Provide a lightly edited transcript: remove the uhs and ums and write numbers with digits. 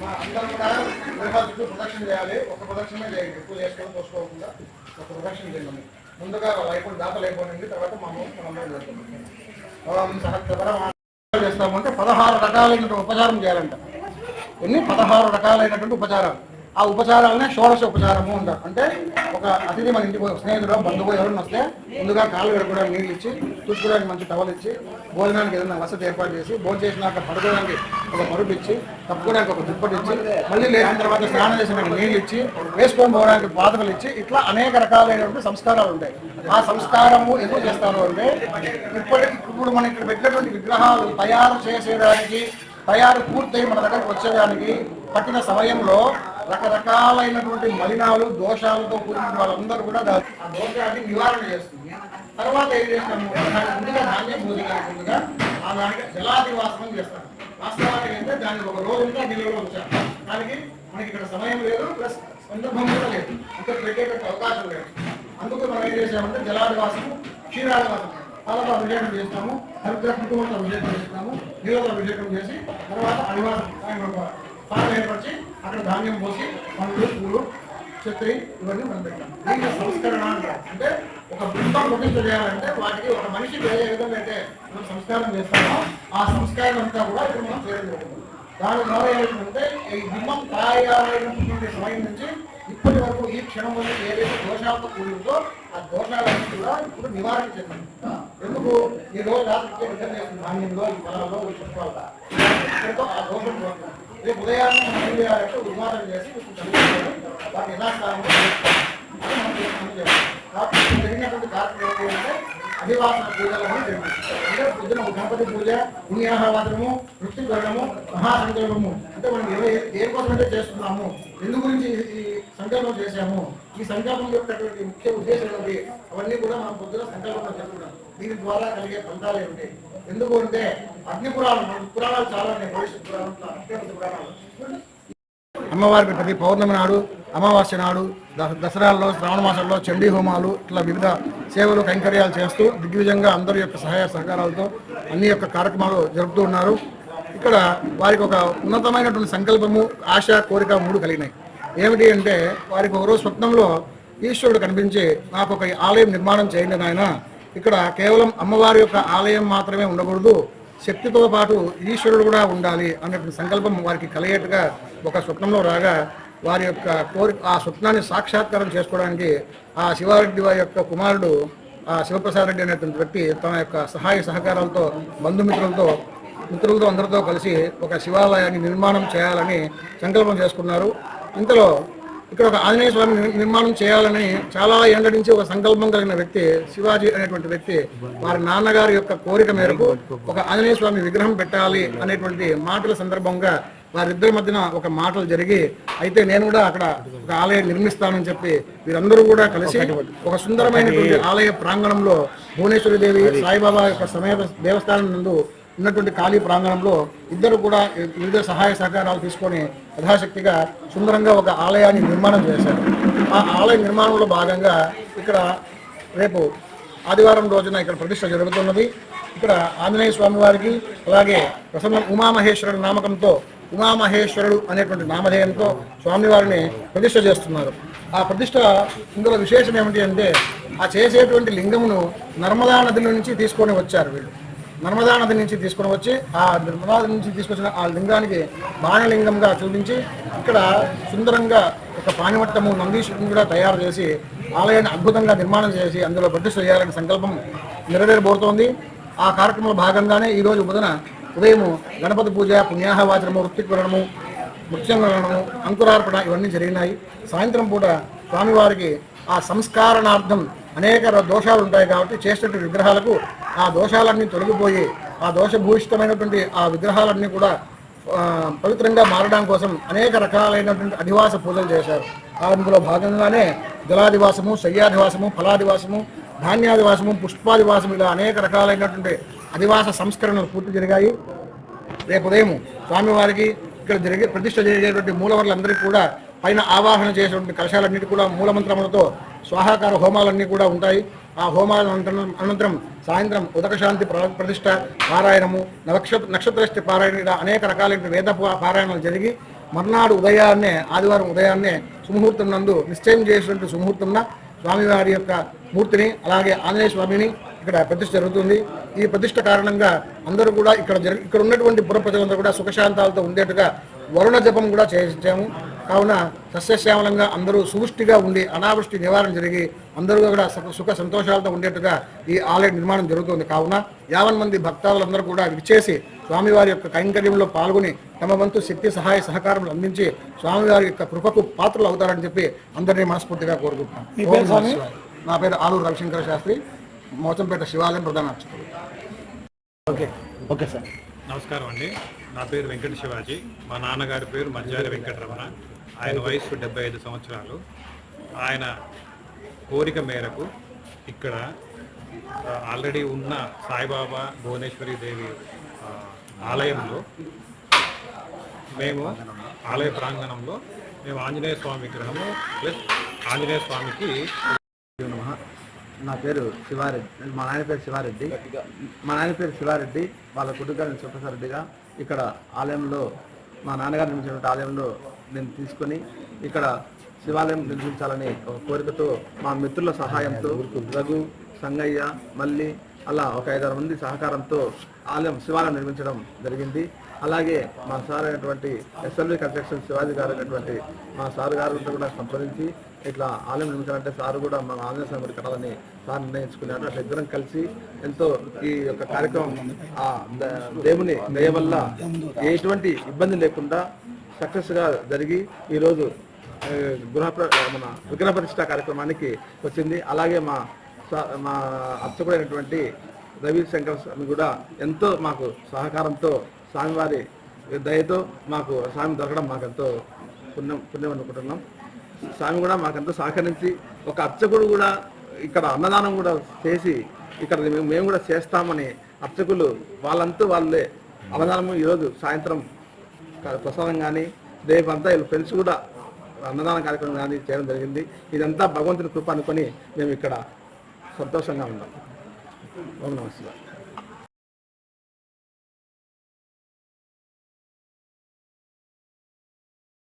అందరూ కూడా విగ్రహాల చుట్టూ ప్రదక్షిణ చేయాలి. ఒక ప్రదక్షిణమే చేయండి, ఎక్కువ చేసుకోవడం తోసుకోకుండా ఒక ప్రదక్షిణ చేయండి. ముందుగా అయిపోయి దాతలు అయిపోయింది, తర్వాత మనం చేస్తామంటే 16 రకాలైనటువంటి ఉపచారం చేయాలంట. ఎన్ని 16 రకాలైనటువంటి ఉపచారాలు. ఆ ఉపచారాలనే షోడశ ఉపచారము అంటారు. అంటే ఒక అతిథి మన ఇంటికి స్నేహితుడు బంధువు ఎవరైనా వస్తే ముందుగా కాళ్ళు కడుక్కోవడానికి నీళ్ళు ఇచ్చి, చూసుకోవడానికి మంచి టవల్ ఇచ్చి, భోజనానికి ఏదైనా వసతి ఏర్పాటు చేసి, భోజనం చేసినాక పడుకోవడానికి ఒక పరుపు ఇచ్చి, తప్పుకోవడానికి ఒక దుప్పటి ఇచ్చి, మళ్ళీ లేచిన తర్వాత స్నానం చేసిన నీళ్ళు ఇచ్చి, వేసుకొని పోవడానికి పాదకలు ఇచ్చి, ఇట్లా అనేక రకాలైనటువంటి సంస్కారాలు ఉంటాయి. ఆ సంస్కారము ఎందుకు చేస్తారు అంటే ఇప్పుడు మనం ఇక్కడ పెట్టినటువంటి విగ్రహాలు తయారు పూర్తయి మన దగ్గరకు వచ్చేదానికి పట్టిన సమయంలో రకరకాలైనటువంటి మలినాలు దోషాలతో కూడిన వాళ్ళందరూ కూడా ఆ దోషాన్ని నివారణ చేస్తుంది. తర్వాత ఏం చేస్తాము, ముందుగా ధాన్యం పూజగా ఆ దానికి జలాదివాసనం చేస్తాం. వాస్తవానికి అంటే దానికి ఒక రోజుగా నిల్వలో ఉంచాం. దానికి మనకి ఇక్కడ సమయం లేదు, ప్లస్ సందర్భం కూడా లేదు, ఇంకా పెట్టేటట్టు అవకాశం లేదు. అందుకు మనం ఏం చేసామంటే జలాదివాసము, క్షీరాదివాసం, పాలతో అభిషేకం చేస్తాము, హరిద్ర కుటుంబంతో అభిషేకం చేస్తాము, నీళ్ళతో అభిషేకం చేసి తర్వాత అనివాసం పాలు ఏర్పరిచి అక్కడ ధాన్యం పోసి పండ్లు పూలు చెత్త ఇవన్నీ మనం పెట్టాం. దీనికి సంస్కరణ అంటారు. అంటే ఒక బింబం ప్రతిష్ట చేయాలంటే వాటికి ఒక మనిషికి ఏ విధంగా అయితే మనం సంస్కారం చేస్తామో ఆ సంస్కారం అంతా కూడా ఇప్పుడు మనం చేయడం జరుగుతుంది. దాని ద్వారా ఏమిటంటే ఈ బింబం తయారైనటువంటి సమయం నుంచి ఇప్పటి వరకు ఈ క్షణం వల్ల ఏదైతే దోషాలతో కూడిందో ఆ దోషాలన్నీ కూడా ఇప్పుడు నివారణ చెందింది. ఎందుకు ఈ రోజు రాత్రికి విధంగా చేసిన ధాన్యంలో ఈ పొలాల్లో ఈ చుట్టాలతో ఆ దోషం పోతుంది. రేపు ఉదయాన్నే మనం ఏం చేయాలంటే ఉన్మాదం చేసి వాటి యథాస్థానంలో జరిగినటువంటి కార్యక్రమం ఏంటంటే అధివాసన పూజలను జరిగింది. అంటే పొద్దున గణపతి పూజ, పుణ్యాహవాచనము, వృత్తికరణము, మహాసంకల్పము. అంటే మనం దేనికోసమైతే చేస్తున్నాము, ఎందు గురించి ఈ సంకల్పం చేశాము, ఈ సంకల్పం యొక్క ముఖ్య ఉద్దేశం ఏంటి, అవన్నీ కూడా మనం పొద్దున సంకల్పంలో చెప్పుకున్నాం. దీని ద్వారా కలిగే ఫలితాలు ఏమిటి, ఎందుకు అంటే అగ్ని పురాణం, పురాణాలు చాలా ఉన్నాయి. భవిష్యత్ పురాణాలు అమ్మవారికి ప్రతి పౌర్ణమి నాడు, అమావాస్య నాడు, దసరాల్లో, శ్రావణ మాసంలో చండీ హోమాలు, ఇట్లా వివిధ సేవలు కైంకర్యాలు చేస్తూ దిగ్విజయంగా అందరి యొక్క సహాయ సహకారాలతో అన్ని యొక్క కార్యక్రమాలు జరుపుతూ ఉన్నారు. ఇక్కడ వారికి ఒక ఉన్నతమైనటువంటి సంకల్పము, ఆశ, కోరిక 3 కలిగినాయి. ఏమిటి అంటే వారికి ఒకరోజు స్వప్నంలో ఈశ్వరుడు కనిపించి నాకు ఒక ఆలయం నిర్మాణం చేయండి నాయన, ఇక్కడ కేవలం అమ్మవారి యొక్క ఆలయం మాత్రమే ఉండకూడదు, శక్తితో పాటు ఈశ్వరుడు కూడా ఉండాలి అనేటువంటి సంకల్పం వారికి కలిగేట్టుగా ఒక స్వప్నంలో రాగా వారి యొక్క ఆ స్వప్నాన్ని సాక్షాత్కారం చేసుకోవడానికి ఆ శివారెడ్డి వారి యొక్క కుమారుడు ఆ శివప్రసాద్ రెడ్డి అనేటువంటి వ్యక్తి తన యొక్క సహాయ సహకారాలతో బంధుమిత్రులతో అందరితో కలిసి ఒక శివాలయాన్ని నిర్మాణం చేయాలని సంకల్పం చేసుకున్నారు. ఇంతలో ఇక్కడ ఒక ఆంజనేయ స్వామి నిర్మాణం చేయాలని చాలా ఏళ్ల నుంచి ఒక సంకల్పం కలిగిన వ్యక్తి శివాజీ అనేటువంటి వ్యక్తి వారి నాన్నగారి యొక్క కోరిక మేరకు ఒక ఆంజనేయ స్వామి విగ్రహం పెట్టాలి అనేటువంటి మాటల సందర్భంగా వారిద్దరి మధ్యన ఒక మాటలు జరిగి, అయితే నేను కూడా అక్కడ ఒక ఆలయం నిర్మిస్తానని చెప్పి వీరందరూ కూడా కలిసి ఒక సుందరమైనటువంటి ఆలయ ప్రాంగణంలో భువనేశ్వరి దేవి సాయిబాబా యొక్క సమేత దేవస్థానం నందు ఉన్నటువంటి ఖాళీ ప్రాంగణంలో ఇద్దరు కూడా వివిధ సహాయ సహకారాలు తీసుకొని యథాశక్తిగా సుందరంగా ఒక ఆలయాన్ని నిర్మాణం చేశారు. ఆ ఆలయ నిర్మాణంలో భాగంగా ఇక్కడ రేపు ఆదివారం రోజున ఇక్కడ ప్రతిష్ట జరుగుతున్నది. ఇక్కడ ఆంజనేయ స్వామి వారికి అలాగే ప్రసన్న ఉమామహేశ్వరుడు నామకంతో ఉమామహేశ్వరుడు అనేటువంటి నామధేయంతో స్వామివారిని ప్రతిష్ట చేస్తున్నారు. ఆ ప్రతిష్ట ఇందులో విశేషం ఏమిటి అంటే ఆ చేసేటువంటి లింగమును నర్మదా నది నుంచి తీసుకొని వచ్చారు. వీళ్ళు నర్మదా నది నుంచి తీసుకొని వచ్చి ఆ నర్మదా నది నుంచి తీసుకొచ్చిన ఆ లింగానికి బాణలింగంగా చూపించి ఇక్కడ సుందరంగా ఒక పానివట్టము నందీశ్వరుని కూడా తయారు చేసి ఆలయాన్ని అద్భుతంగా నిర్మాణం చేసి అందులో ప్రతిష్ట చేయాలనే సంకల్పం నెరవేరబోతోంది. ఆ కార్యక్రమంలో భాగంగానే ఈరోజు ఉదయము గణపతి పూజ, పుణ్యాహవాచనము, వృత్తికరణము, మృత్యంగరణము, అంకురార్పణ ఇవన్నీ జరిగినాయి. సాయంత్రం పూట స్వామివారికి ఆ సంస్కారణార్థం అనేక దోషాలు ఉంటాయి కాబట్టి చేసేటువంటి విగ్రహాలకు ఆ దోషాలన్నీ తొలగిపోయి ఆ దోషభూషితమైనటువంటి ఆ విగ్రహాలన్నీ కూడా పవిత్రంగా మారడం కోసం అనేక రకాలైనటువంటి అధివాస పూజలు చేశారు. అందులో భాగంగానే జలాదివాసము, శయ్యాదివాసము, ఫలాదివాసము, ధాన్యాదివాసము, పుష్పాదివాసము ఇలా అనేక రకాలైనటువంటి అధివాస సంస్కరణలు పూర్తి జరిగాయి. రేపు ఉదయం స్వామివారికి ఇక్కడ ప్రతిష్ట జరిగేటువంటి మూలవర్లందరికీ కూడా పైన ఆవాహన చేసేటువంటి కలశాలన్నిటి కూడా మూలమంత్రములతో స్వాహాకార హోమాలన్నీ కూడా ఉంటాయి. ఆ హోమాల అనంతరం సాయంత్రం ఉదకశాంతి ప్రతిష్ట, పారాయణము, నక్షత్రష్టి పారాయణ ఇలా అనేక రకాలైన వేద పారాయణలు జరిగి మర్నాడు ఉదయాన్నే ఆదివారం ఉదయాన్నే సుముహూర్తం నందు నిశ్చయం చేసినటువంటి సుముహూర్తంన స్వామివారి యొక్క మూర్తిని అలాగే ఆంజనేయ స్వామిని ఇక్కడ ప్రతిష్ఠ జరుగుతుంది. ఈ ప్రతిష్ఠ కారణంగా అందరూ కూడా ఇక్కడ ఉన్నటువంటి పుర ప్రజలందరూ కూడా సుఖశాంతాలతో ఉండేట్టుగా వరుణ జపం కూడా చేయించాము. కావున సస్యశ్యామలంగా అందరూ సువృష్టిగా ఉండి అనావృష్టి నివారణ జరిగి అందరూ కూడా సుఖ సంతోషాలతో ఉండేట్టుగా ఈ ఆలయ నిర్మాణం జరుగుతుంది. కావున 50 మంది భక్తాదులందరూ కూడా విచ్చేసి స్వామివారి యొక్క కైంకర్యంలో పాల్గొని తమ వంతు శక్తి సహాయ సహకారములు అందించి స్వామివారి యొక్క కృపకు పాత్రలు అవుతారని చెప్పి అందరినీ మనస్ఫూర్తిగా కోరుకుంటున్నాను. నా పేరు ఆలూరు రవిశంకర శాస్త్రి, మోచంపేట శివాలయం ప్రధాన అర్చకుడు. Okay sir. నమస్కారం అండి. నా పేరు వెంకట శివాజీ. మా నాన్నగారి పేరు మధ్యారి వెంకటరమణ. ఆయన వయసు 75 సంవత్సరాలు. ఆయన కోరిక మేరకు ఇక్కడ ఆల్రెడీ ఉన్న సాయిబాబా భువనేశ్వరి దేవి ఆలయంలో మేము ఆలయ ప్రాంగణంలో మేము ఆంజనేయ స్వామి విగ్రహము ప్లస్ ఆంజనేయ స్వామికి నా పేరు శివారెడ్డి, మా నాయన పేరు శివారెడ్డి. వాళ్ళ కుటుంబాన్ని సుప్రసారెడ్డిగా ఇక్కడ ఆలయంలో మా నాన్నగారు నిర్మించినటువంటి ఆలయంలో నేను తీసుకొని ఇక్కడ శివాలయం నిర్మించాలని ఒక కోరికతో మా మిత్రుల సహాయంతో రఘు, సంగయ్య, మల్లి అలా ఒక 5-6 మంది సహకారంతో శివాలయం నిర్మించడం జరిగింది. అలాగే మా సార్ అయినటువంటి ఎస్ఎల్వి కన్స్ట్రక్షన్ శివాజీ గారు అయినటువంటి మా సార్ గారితో కూడా సంప్రదించి ఇట్లా ఆలయం నిర్మించాలంటే సార్ కూడా మా ఆంజనేయ స్వామి కట్టాలని సార్ నిర్ణయించుకున్నారు. అట్లా ఇద్దరం కలిసి ఎంతో ఈ యొక్క కార్యక్రమం ఆ దేవుని దయ వల్ల ఎటువంటి ఇబ్బంది లేకుండా సక్సెస్గా జరిగి ఈరోజు మన విగ్రహ ప్రతిష్ఠ కార్యక్రమానికి వచ్చింది. అలాగే మా అర్చకుడైనటువంటి రవిశంకర్ స్వామి కూడా ఎంతో మాకు సహకారంతో స్వామివారి దయతో మాకు స్వామి దొరకడం మాకెంతో పుణ్యం అనుకుంటున్నాం. స్వామి కూడా మాకెంతో సహకరించి ఒక అర్చకుడు కూడా ఇక్కడ అన్నదానం కూడా చేసి ఇక్కడ మేము కూడా చేస్తామని అర్చకులు వాళ్ళే అన్నదానము ఈరోజు సాయంత్రం ప్రసాదం కానీ రేపంతా వీళ్ళు ఫ్రెండ్స్ కూడా అన్నదాన కార్యక్రమం కానీ చేయడం జరిగింది. ఇదంతా భగవంతుని కృప అనుకొని మేము ఇక్కడ సంతోషంగా ఉన్నాం. ఓం నమః శివాయ.